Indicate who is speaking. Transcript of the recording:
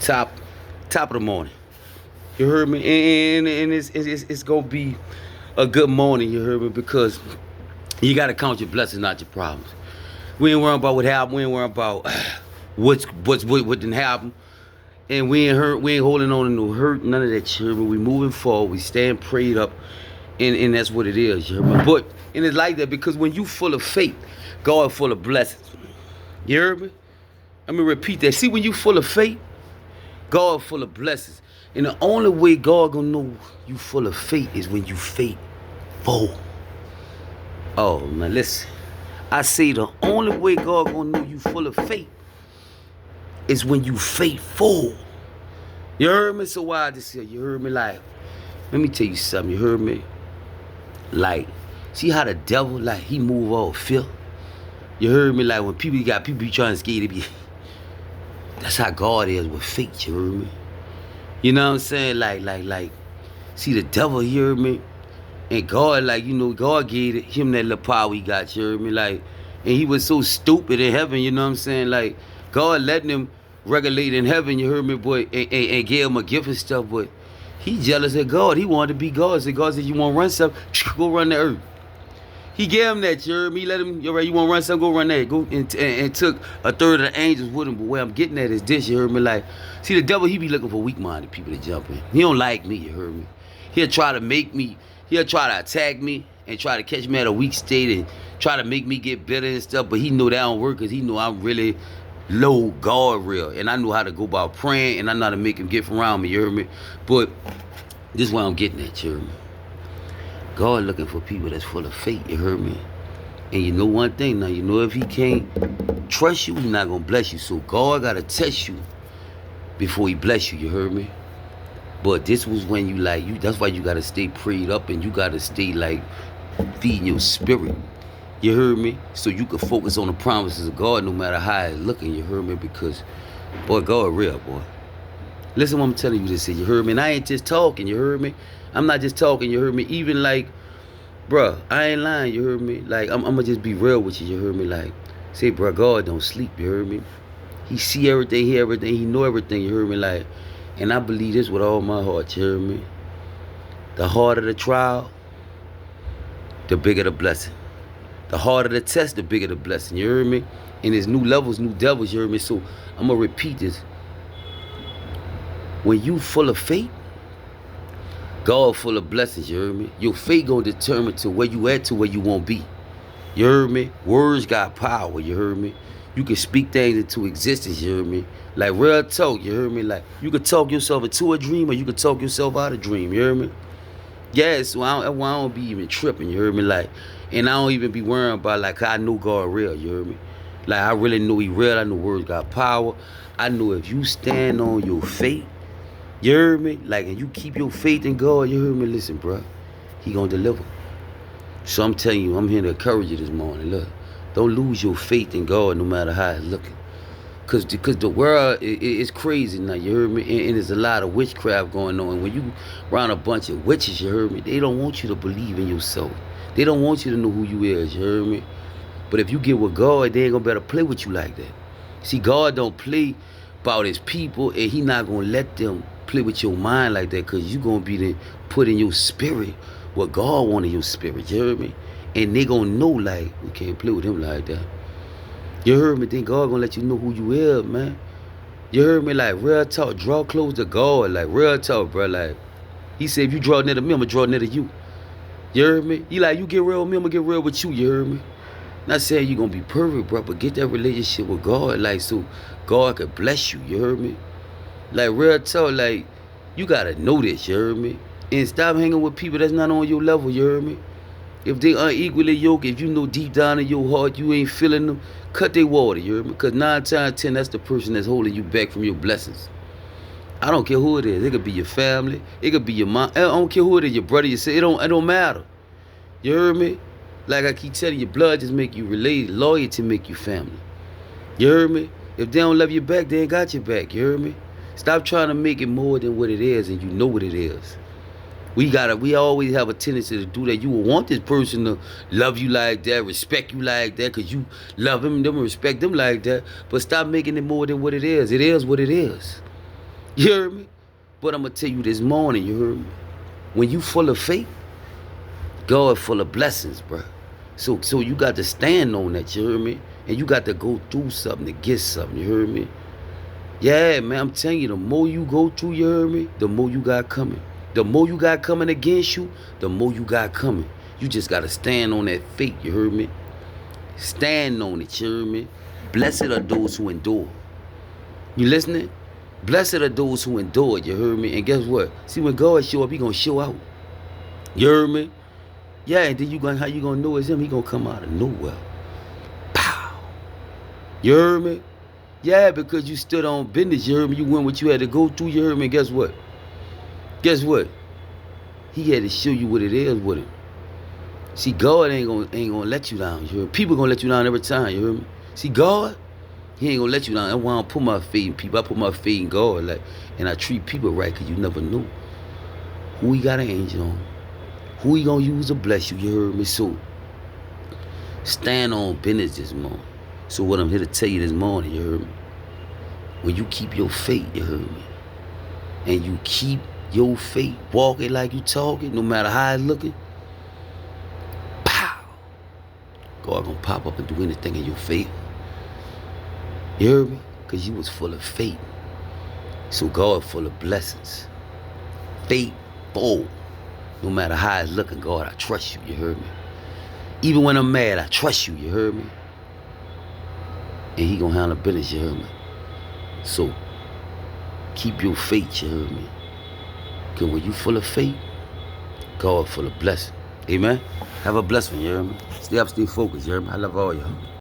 Speaker 1: Top top of the morning. You heard me? And it's gonna be a good morning, you heard me? Because you gotta count your blessings, not your problems. We ain't worrying about what happened, we ain't worrying about what didn't happen. And we ain't holding on to no hurt, none of that, you heard me? We moving forward, we stand prayed up, and that's what it is, you heard me? But and it's like that because when you full of faith, God full of blessings. You heard me? Let me repeat that. See, when you full of faith, God full of blessings. And the only way God gonna know you full of faith is when you faithful. Oh man, listen. I say the only way God gonna know you full of faith is when you faithful. You heard me? So why this here? You heard me? Like, let me tell you something. You heard me? Like, see how the devil, like, he move all fear? You heard me? Like, when people be trying to scare to be. That's how God is with faith, you heard me? You know what I'm saying? Like, see the devil, you heard me? And God, like, God gave him that little power he got, you heard me? Like, and he was so stupid in heaven, you know what I'm saying? Like, God letting him regulate in heaven, you heard me, boy, and gave him a gift and stuff, but he jealous of God. He wanted to be God. So God said, you want to run stuff? Go run the earth. He gave him that, you heard me? Let him, you right, you want to run something? Go run that. Go and took a third of the angels with him. But where I'm getting at is this, you heard me? Like, see, the devil, he be looking for weak-minded people to jump in. He don't like me, you heard me? He'll try to attack me and try to catch me at a weak state and try to make me get bitter and stuff. But he know that don't work because he know I'm really low God real. And I know how to go about praying and I know how to make him get from around me, you heard me? But this is where I'm getting at, you heard me? God looking for people that's full of faith, you heard me? And you know one thing now, you know if he can't trust you, he's not going to bless you. So God got to test you before he bless you, you heard me? But this was when that's why you got to stay prayed up and you got to stay like feeding your spirit. You heard me? So you can focus on the promises of God no matter how it's looking, you heard me? Because, boy, God real, boy. Listen what I'm telling you this, you heard me? And I ain't just talking, you heard me? I'm not just talking, you heard me? Even like, bruh, I ain't lying, you heard me? Like, I'm gonna just be real with you heard me? Like, say, bruh, God don't sleep, you heard me? He see everything, hear everything, he know everything, you heard me? Like, and I believe this with all my heart, you heard me? The harder the trial, the bigger the blessing. The harder the test, the bigger the blessing, you heard me? And there's new levels, new devils, you heard me? So, I'm gonna repeat this. When you full of faith, God full of blessings, you heard me? Your faith gonna determine to where you at to where you won't be. You heard me? Words got power, you heard me? You can speak things into existence, you heard me? Like real talk, you heard me? Like you could talk yourself into a dream or you could talk yourself out of a dream, you heard me? Yes, so I don't be even tripping, you heard me? Like, and I don't even be worrying about like I know God real, you heard me? Like I really know he real, I know words got power. I know if you stand on your faith, you heard me? Like, and you keep your faith in God, you heard me? Listen, bro, he gonna deliver. So I'm telling you, I'm here to encourage you this morning. Look, don't lose your faith in God no matter how it's looking. Cause the world is crazy now, you heard me? And there's a lot of witchcraft going on. And when you around a bunch of witches, you heard me? They don't want you to believe in yourself. They don't want you to know who you is, you heard me? But if you get with God, they ain't gonna better play with you like that. See, God don't play about his people, and he not gonna let them play with your mind like that, because you gonna be put in your spirit what God want in your spirit, you heard me? And they gonna know like, we can't play with him like that. You heard me? Then God gonna let you know who you is, man. You heard me? Like real talk, draw close to God, like real talk, bro. Like he said, if you draw near to me, I'ma draw near to you. You heard me? He like, you get real with me, I'ma get real with you, you heard me? Not saying you gonna be perfect, bro, but get that relationship with God, like so God could bless you, you heard me? Like real talk, like you gotta know this, you heard me? And stop hanging with people that's not on your level, you heard me? If they unequally yoked, if you know deep down in your heart you ain't feeling them, cut their water, you heard me? Because 9 times 10, that's the person that's holding you back from your blessings. I don't care who it is. It could be your family. It could be your mom. I don't care who it is, your brother, your sister. It don't matter. You heard me? Like I keep telling you, blood just make you related. Loyalty make you family. You heard me? If they don't love you back, they ain't got your back. You heard me? Stop trying to make it more than what it is, and you know what it is. We always have a tendency to do that. You will want this person to love you like that, respect you like that, because you love them and respect them like that. But stop making it more than what it is. It is what it is. You heard me? But I'm going to tell you this morning, you heard me? When you full of faith, God full of blessings, bro. So you got to stand on that, you heard me? And you got to go through something to get something, you heard me? Yeah, man, I'm telling you, the more you go through, you heard me, the more you got coming. The more you got coming against you, the more you got coming. You just got to stand on that faith, you heard me? Stand on it, you heard me? Blessed are those who endure. You listening? Blessed are those who endure, you heard me? And guess what? See, when God show up, he going to show out. You heard me? Yeah, and then how you going to know it's him? He going to come out of nowhere. Pow. You heard me? Yeah, because you stood on business, you heard me? You went what you had to go through, you heard me? And guess what? Guess what? He had to show you what it is with him. See, God ain't gonna let you down, you heard me? People gonna let you down every time, you heard me? See, God, he ain't gonna let you down. That's why I don't put my faith in people. I put my faith in God, like, and I treat people right, because you never know who he got an angel on, who he gonna use to bless you, you heard me? So, stand on business this morning. So what I'm here to tell you this morning, you heard me? When you keep your faith, you heard me? And you keep your faith walking like you talking, no matter how it's looking, pow! God gonna pop up and do anything in your faith. You heard me? Because you was full of faith. So God full of blessings. Faithful. No matter how it's looking, God, I trust you, you heard me? Even when I'm mad, I trust you, you heard me? And he gonna handle business, you heard me? So, keep your faith, you heard me? Because when you full of faith, God full of blessing. Amen? Have a blessing, you heard me? Stay up, stay focused, you heard me? I love all y'all.